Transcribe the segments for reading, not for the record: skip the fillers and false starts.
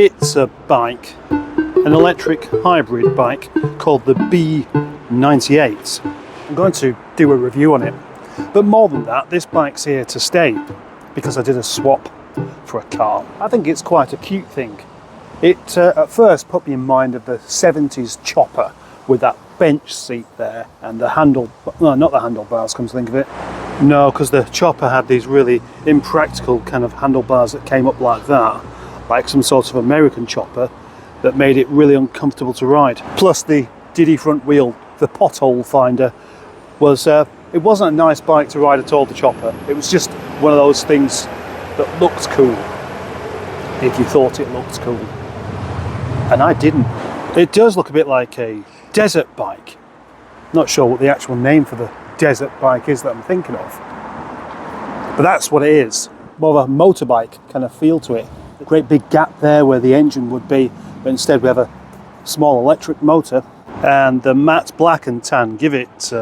It's a bike, an electric hybrid bike called the B98. I'm going to do a review on it, but more than that, this bike's here to stay because I did a swap for a car. I think it's quite a cute thing. It at first put me in mind of the 70s chopper with that bench seat there and the not the handlebars, come to think of it. No, because the chopper had these really impractical kind of handlebars that came up like that, like some sort of American chopper, that made it really uncomfortable to ride. Plus the Diddy front wheel, the pothole finder, it wasn't a nice bike to ride at all, the chopper. It was just one of those things that looked cool, if you thought it looked cool. And I didn't. It does look a bit like a desert bike. Not sure what the actual name for the desert bike is that I'm thinking of. But that's what it is. More of a motorbike kind of feel to it. A great big gap there where the engine would be, but instead we have a small electric motor. And the matte black and tan give it,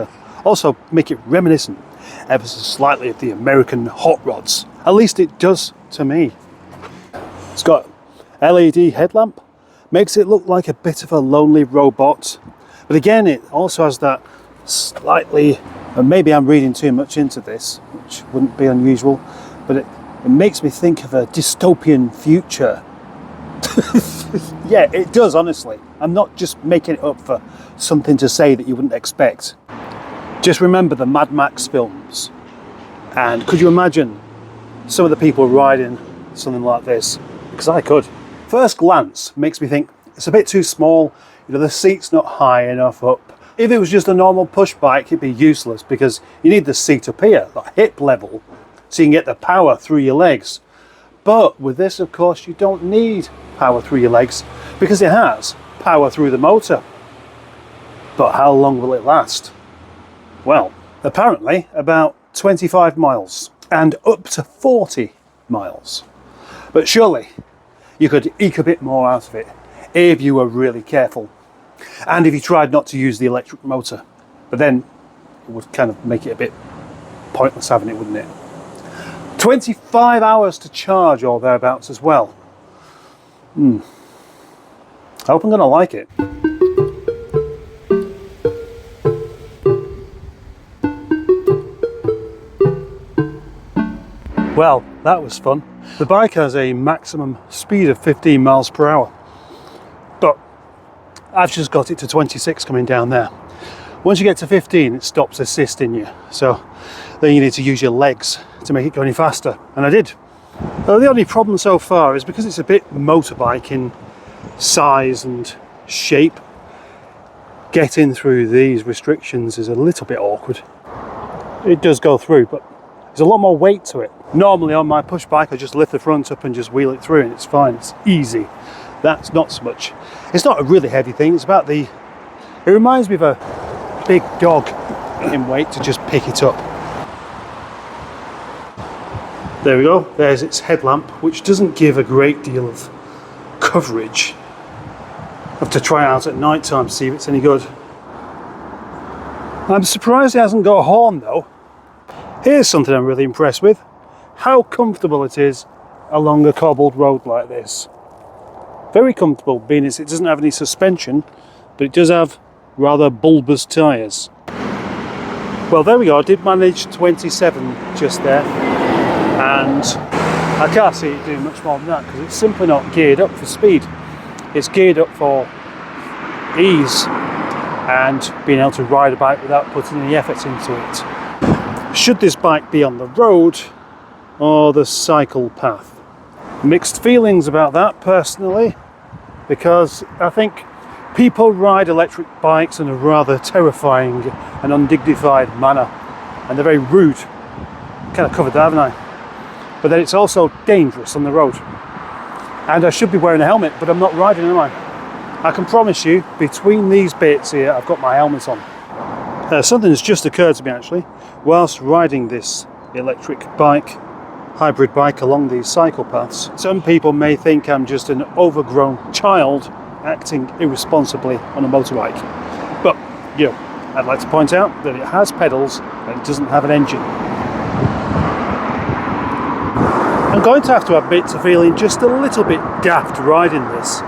also make it reminiscent ever so slightly of the American hot rods. At least it does to me. It's got LED headlamp, makes it look like a bit of a lonely robot. But again, it also has that slightly, and maybe I'm reading too much into this, which wouldn't be unusual, but it makes me think of a dystopian future. Yeah, it does, honestly. I'm not just making it up for something to say that you wouldn't expect. Just remember the Mad Max films. And could you imagine some of the people riding something like this? Because I could. First glance makes me think it's a bit too small. You know, the seat's not high enough up. If it was just a normal push bike, it'd be useless because you need the seat up here, like hip level, so you can get the power through your legs. But with this, of course, you don't need power through your legs because it has power through the motor. But how long will it last? Well, apparently about 25 miles and up to 40 miles. But surely you could eke a bit more out of it if you were really careful. And if you tried not to use the electric motor. But then it would kind of make it a bit pointless having it, wouldn't it? 25 hours to charge or thereabouts as well. I hope I'm going to like it. Well, that was fun. The bike has a maximum speed of 15 miles per hour, but I've just got it to 26 coming down there. Once you get to 15, it stops assisting you, so then you need to use your legs to make it go any faster, and I did. The only problem so far is because it's a bit motorbike in size and shape, getting through these restrictions is a little bit awkward. It does go through, but there's a lot more weight to it. Normally on my push bike I just lift the front up and just wheel it through and it's fine, it's easy. That's not so much. It's not a really heavy thing, it's about it reminds me of a big dog in weight to just pick it up. There we go, there's its headlamp, which doesn't give a great deal of coverage. I have to try it out at night time to see if it's any good. I'm surprised it hasn't got a horn though. Here's something I'm really impressed with. How comfortable it is along a cobbled road like this. Very comfortable, being it doesn't have any suspension, but it does have rather bulbous tyres. Well, there we go, I did manage 27 just there, and I can't see it doing much more than that because it's simply not geared up for speed. It's geared up for ease and being able to ride a bike without putting any effort into it. Should this bike be on the road or the cycle path? Mixed feelings about that personally, because I think people ride electric bikes in a rather terrifying and undignified manner, and they're very rude. Kind of covered that, haven't I? But then it's also dangerous on the road. And I should be wearing a helmet, but I'm not riding, am I? I can promise you, between these bits here, I've got my helmet on. Something has just occurred to me actually, whilst riding this electric bike, hybrid bike along these cycle paths. Some people may think I'm just an overgrown child acting irresponsibly on a motorbike. But, you know, I'd like to point out that it has pedals and it doesn't have an engine. I'm going to have to admit to feeling just a little bit daft riding this.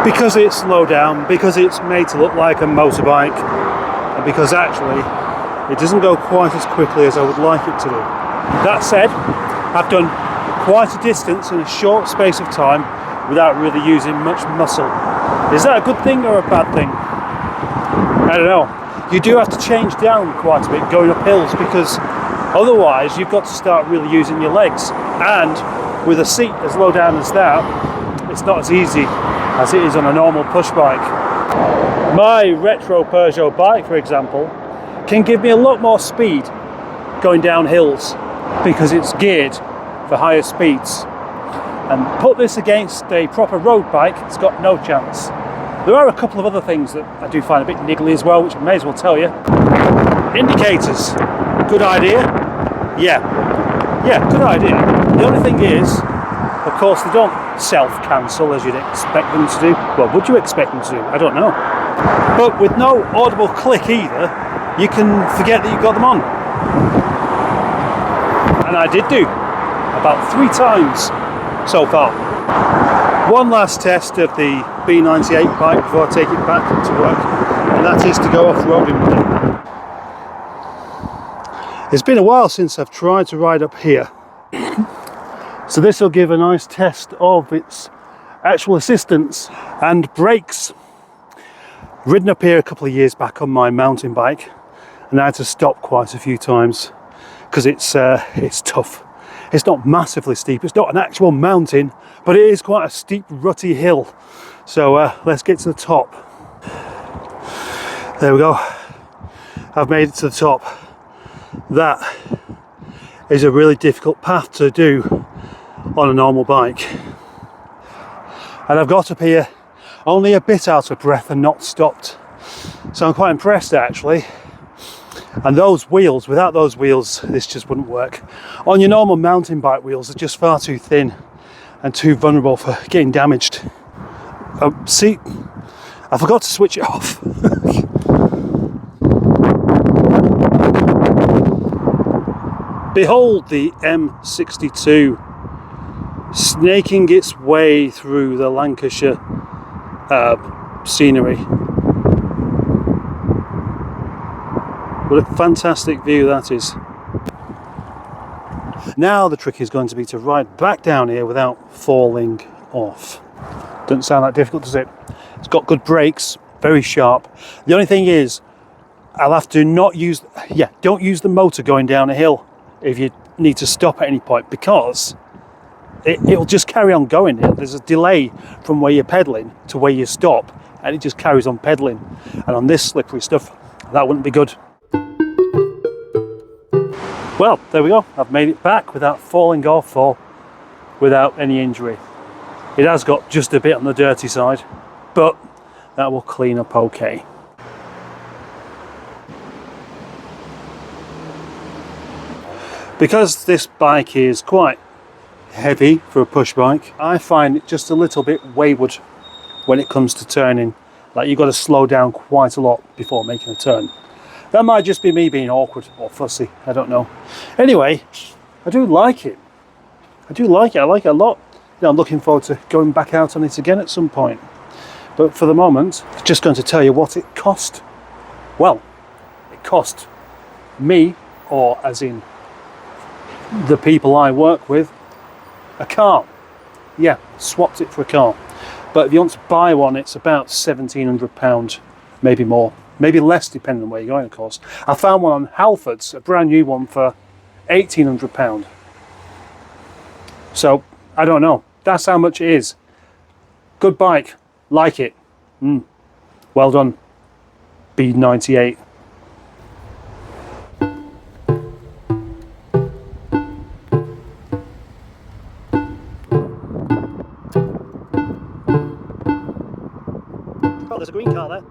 Because it's slow down, because it's made to look like a motorbike, and because actually it doesn't go quite as quickly as I would like it to do. That said, I've done quite a distance in a short space of time without really using much muscle. Is that a good thing or a bad thing? I don't know. You do have to change down quite a bit going up hills, because otherwise you've got to start really using your legs, and with a seat as low down as that, it's not as easy as it is on a normal push bike. My retro Peugeot bike, for example, can give me a lot more speed going down hills because it's geared for higher speeds. And put this against a proper road bike, it's got no chance. There are a couple of other things that I do find a bit niggly as well, which I may as well tell you. Indicators, good idea? Yeah, good idea. The only thing is, of course, they don't self-cancel as you'd expect them to do. Well, would you expect them to do? I don't know. But with no audible click either, you can forget that you've got them on. And I did do, about 3 times so far. One last test of the B98 bike before I take it back to work, and that is to go off-roading with it. It's been a while since I've tried to ride up here. So this will give a nice test of its actual assistance and brakes. Ridden up here a couple of years back on my mountain bike, and I had to stop quite a few times because it's tough. It's not massively steep, it's not an actual mountain, but it is quite a steep, rutty hill. So let's get to the top. There we go. I've made it to the top. That is a really difficult path to do on a normal bike. And I've got up here only a bit out of breath and not stopped. So I'm quite impressed actually. And those wheels, without those wheels, this just wouldn't work. On your normal mountain bike wheels, they're just far too thin and too vulnerable for getting damaged. See, I forgot to switch it off. Behold the M62 snaking its way through the Lancashire scenery. What a fantastic view that is. Now the trick is going to be to ride back down here without falling off. Doesn't sound that difficult, does it? It's got good brakes, very sharp. The only thing is, I'll have to don't use the motor going down a hill if you need to stop at any point, because it'll just carry on going. There's a delay from where you're pedaling to where you stop, and it just carries on pedaling. And on this slippery stuff, that wouldn't be good. Well, there we go. I've made it back without falling off or without any injury. It has got just a bit on the dirty side, but that will clean up okay. Because this bike is quite heavy for a push bike, I find it just a little bit wayward when it comes to turning. Like, you've got to slow down quite a lot before making a turn. That might just be me being awkward or fussy, I don't know. Anyway, I do like it. I like it a lot. I'm looking forward to going back out on it again at some point. But for the moment, I'm just going to tell you what it cost. Well, it cost me, or as in the people I work with, a car. Yeah, swapped it for a car. But if you want to buy one, it's about £1,700, maybe more, maybe less depending on where you're going, of course. I found one on Halfords, a brand new one, for £1,800. So I don't know, that's how much it is. Good bike, like it. Well done, B98. Oh, there's a green car there.